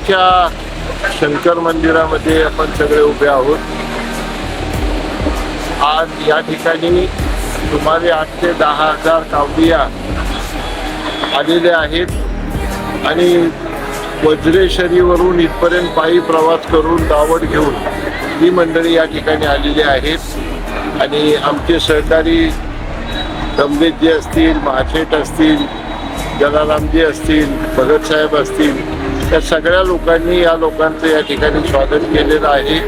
कावडीच्या शंकर मंदिरामध्ये आपण सगळे उभे आहोत. आज या ठिकाणी सुमारे 8 ते 10 हजार कावडिया आलेले आहेत आणि वज्रेश्वरीवरून इथपर्यंत पायी प्रवास करून कावड घेऊन ही मंडळी या ठिकाणी आलेली आहेत. आणि आमचे सहकारी दमलेजी असतील, महाशेठ असतील, जलारामजी असतील, भगतसाहेब असतील, या सगळ्या लोकांनी या लोकांचं या ठिकाणी स्वागत केलेलं आहे.